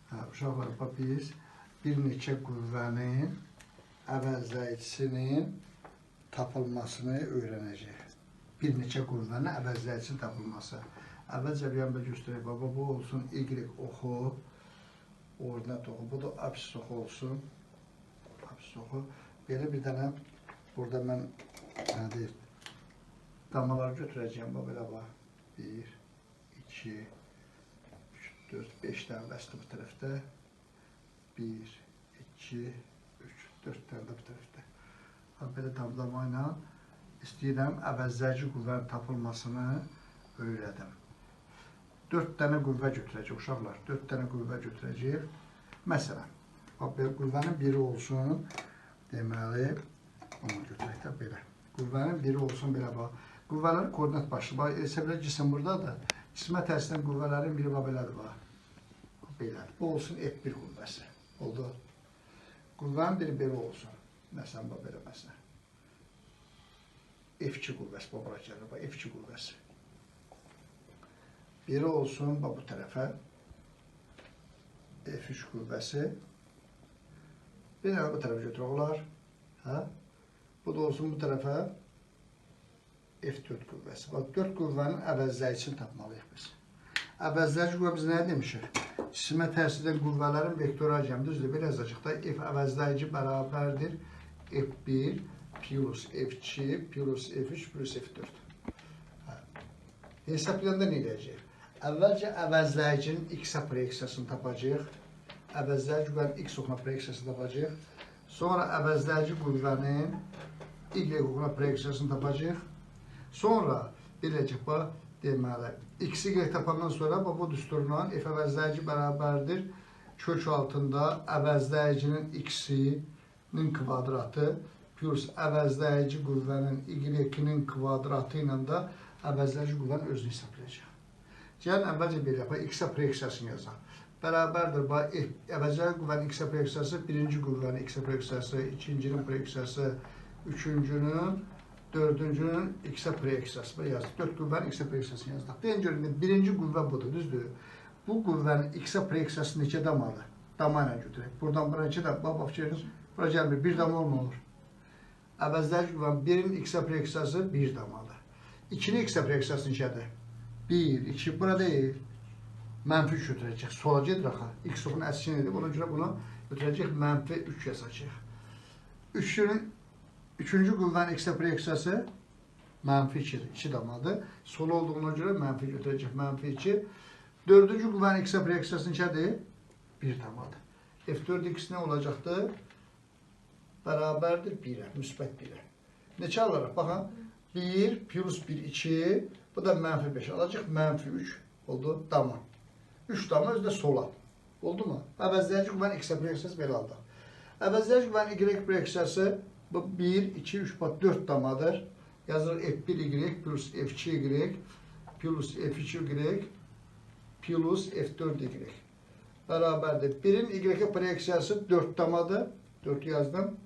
Uşaqlar, biz bir neçə qüvvənin əvəzləyicisinin tapılmasını öyrənəcəyik. Bir neçə qüvvənin əvəzləyicisinin tapılması. Əvvəlcə bir anda göstərək, baba, bu olsun Y oxu, ordinat oxu, bu da apsis oxu olsun. Apsis oxu. Belə bir dənə, burada mən damaları götürəcəyim, belə bax. 1, 2, 3, 4, 5 dənə bəsdir bu tərəfdə. 1, 2, 3, 4 dənə də bu tərəfdə. Belə damlama ilə istəyirəm əvəzləyici qüvvənin tapılmasını öyrədim. 4 dənə qüvvə götürəcək uşaqlar, 4 dənə qüvvə götürəcək. Məsələn, qüvvənin biri olsun, deməli, onu götürək də belə. Qüvvənin biri olsun, belə bax. Qüvvələrin koordinat başlı, bax, eləsə belə cisim buradadır. Cisimə təsirən qüvvələrin biri bax, belədir, bax. Belədir. Bu olsun F1 qüvvəsi. Oldu. Qüvvənin biri belə olsun. Məsələn, bax, belə məsələn. F2 qüvvəsi, bax, bura gəlir, bax, F2 qüvvəsi. Biri olsun, bax, bu tərəfə. F3 qüvvəsi. Bir dənə bu tərəfə götürək olar. Bu da olsun bu tərəfə. F4 qüvvəsi. Bax, 4 qüvvənin əvəzləyicisini tapmalıyıq biz. Əvəzləyici qüvvə biz nə demişik? Cisimə təsir edən qüvvələrin vektora cəmi, düzdür, belə yazacaq da, F əvəzləyici bərabərdir F1 plus F2 plus F3 plus F4. Hesablayanda nə edəcək? Əvvəlcə əvəzləyicinin X-ə proyeksiyasını tapacaq. Əvəzləyici qüvvənin X oxuna proyeksiyasını tapacaq. Sonra əvəzləyici qüvvənin Y oxuna proyeksiyasını tapacaq. Sonra, beləcək, bax, deməli, X-Y tapandan sonra bu düsturla F əvəzləyici bərabərdir kök altında əvəzləyicinin X-nin kvadratı plus əvəzləyici qüvvənin Y-nin kvadratı ilə də əvəzləyici qüvvənin özünü hesablayacaq. Gəlin, əvvəlcə belə yapaq, X-ə proyeksiyasını yazaq. Bərabərdir, bax, əvəzləyici qüvvənin X-ə proyeksiyası, birinci qüvvənin X-ə proyeksiyası, ikincinin proyeksiyası, üçüncünün, dördüncünün X-ə proyeksiyası. Belə yazdık, 4 qüvvənin X-ə proyeksiyasını yazdıq. Deyin görün, birinci qüvvə budur, düzdür? Bu qüvvənin X-ə proyeksiyası neçə damadır? Dama ilə götürək. Buradan bura 2 dam, bax, fikiriniz, bura gəlmir, 1 dama olmur. Əvəzləyici qüvvənin 1-in X-ə proyeksiyası 1 damadır. 2-nin X-ə proyeksiyası neçədir? 1, 2, bura deyil. Mənfi 3 götürəcək. Sola gedir axı. X oxunun əskin edib, ona görə bunu götürəcək, mənfi 3 yazacaq. 3-cü qüvvənin X-ə proyeksiyası mənfi 2-dir. 2 damadır. Sola olduğuna görə mənfi götürəcək, mənfi 2. 4-cü qüvvənin X-ə proyeksiyası neçədir? 1 damadır. F4X nə olacaqdır? Bərabərdir 1-ə, müsbət 1-ə. Neçə alaraq? Baxın, 1 plus 1, 2, bu da mənfi 5 alacaq, mənfi 3 oldu, dama. 3 dama özü də sola. Oldu mu? Əvəzləyici qüvvənin X-ə proyeksiyası belə aldıq. Əvəzləyici qüvvənin Y proyeksiyası bu 1, 2, 3, 4 damadır. Yazılır F1Y plus F2Y plus F2Y plus F4Y. Bərabərdir. 1-in Y proyeksiyası 4 damadır. 4 yazdım.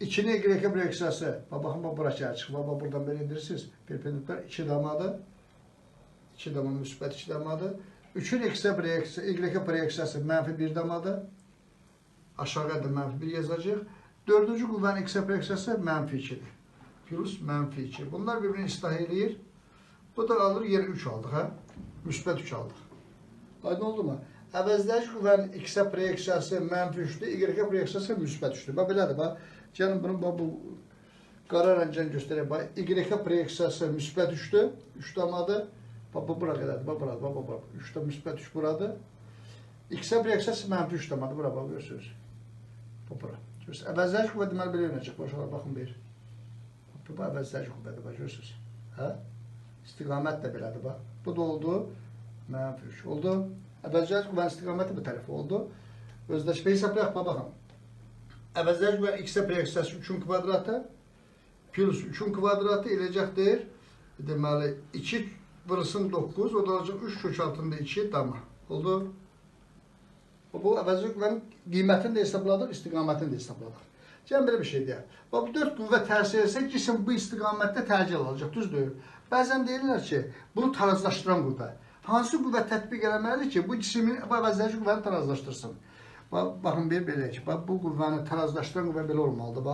2-nin Y proyeksiyası, baxın, bura gəlir çıxır, buradan belə indirirsiniz. Perpendikular 2 damadır. 2 dama, müsbət 2 damadır. 3-ün Y proyeksiyası mənfi 1 damadır. Aşağıya da mənfi 1 yazacaq. 4-cü qüvvənin X proyeksiyası mənfi 2-dir. Plus mənfi 2. Bunlar birbirini islah eləyir. Bu da alır, yenə 3 aldıq, hə? Müsbət 3 aldıq. Aydın oldu mu? Əvəzləyici qüvvənin X proyeksiyası mənfi 3-dür, Y proyeksiyası müsbət 3-dür. Bax, belədir, bax. Gəlin, bunun bu qara rəngini göstərək. Bax, Y proyeksiyası müsbət 3-dür, 3 damadır. Bax, bu bura qədərdir, bax, buradır, bax, bax, 3-də müsbət 3 buradır. X proyeksiyası mənfi 3 damadır, bura, bax, görürsünüz. Bu, bura. Əvəzləyici qüvvə deməli belə oynayacaq, başlar, baxın, bir. Bu, əvəzləyici qüvvədir, bax, görürsünüz. Hə? İstiqamət də belədir, bax. Bu da oldu, mənfi 3 oldu. Əvəzləyici qüvvənin istiqaməti bu tərəfi oldu. Özləşmə hesablayaq, baxın. Əvəzləyici qüvvənin X proyeksiyası 3-ün kvadratı plus 3-ün kvadratı eləcəkdir. Deməli, 2 vurulsun 9, o da olacaq 3 kök altında 2 dama. Oldu. Bu əvəzləyici qüvvənin qiymətini də hesabladıq, istiqamətini də hesabladıq. Gəlin, belə bir şey deyək. Bu 4 qüvvə təsir etsək, cisim bu istiqamətdə təcil alacaq, düzdür? Bəzən deyirlər ki, bunu tarazlaşdıran qüvvə. Hansı qüvvə tətbiq eləməlidir ki, bu cismin əvəzdəki qüvvəni tarazlaşdırsın? Baxın, belə ki, bu qüvvəni tarazlaşdıran qüvvə belə olmalıdır.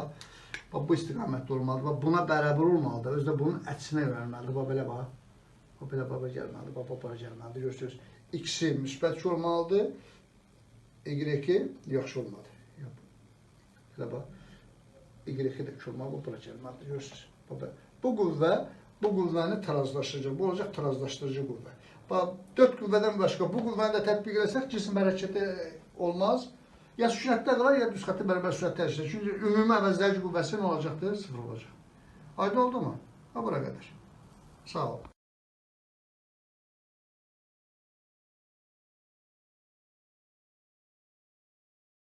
Bax, bu istiqamətdə olmalıdır. Buna bərabər olmalıdır. Özü də bunun əksinə yönəlməlidir. Bax, belə bax. Bax, belə baba gəlməlidir. Bax, baba gəlməlidir. Görürsünüz, X-i müsbət olmalıdır. Y-i yaxşı olmalıdır. Belə bax. Y-i də olmalıdır. Bura gəlməlidir. Görürsünüz. Bu qüvvə, bu qüvvəni tarazlaşdıracaq. Bu olacaq tarazlaşdırıcı qüvvə. Bax, 4 qüvvədən başqa bu qüvvəni də tətbiq etsək, cisim hərəkəti olmaz. Ya sükunətdə qalar, ya düz xətti bərabər sürətdə hərəkət edir. Çünki ümumi əvəzdəyici qüvvəsi nə olacaqdır? 0 olacaq. Aydın oldu mu? Ha, bura qədər. Sağ ol.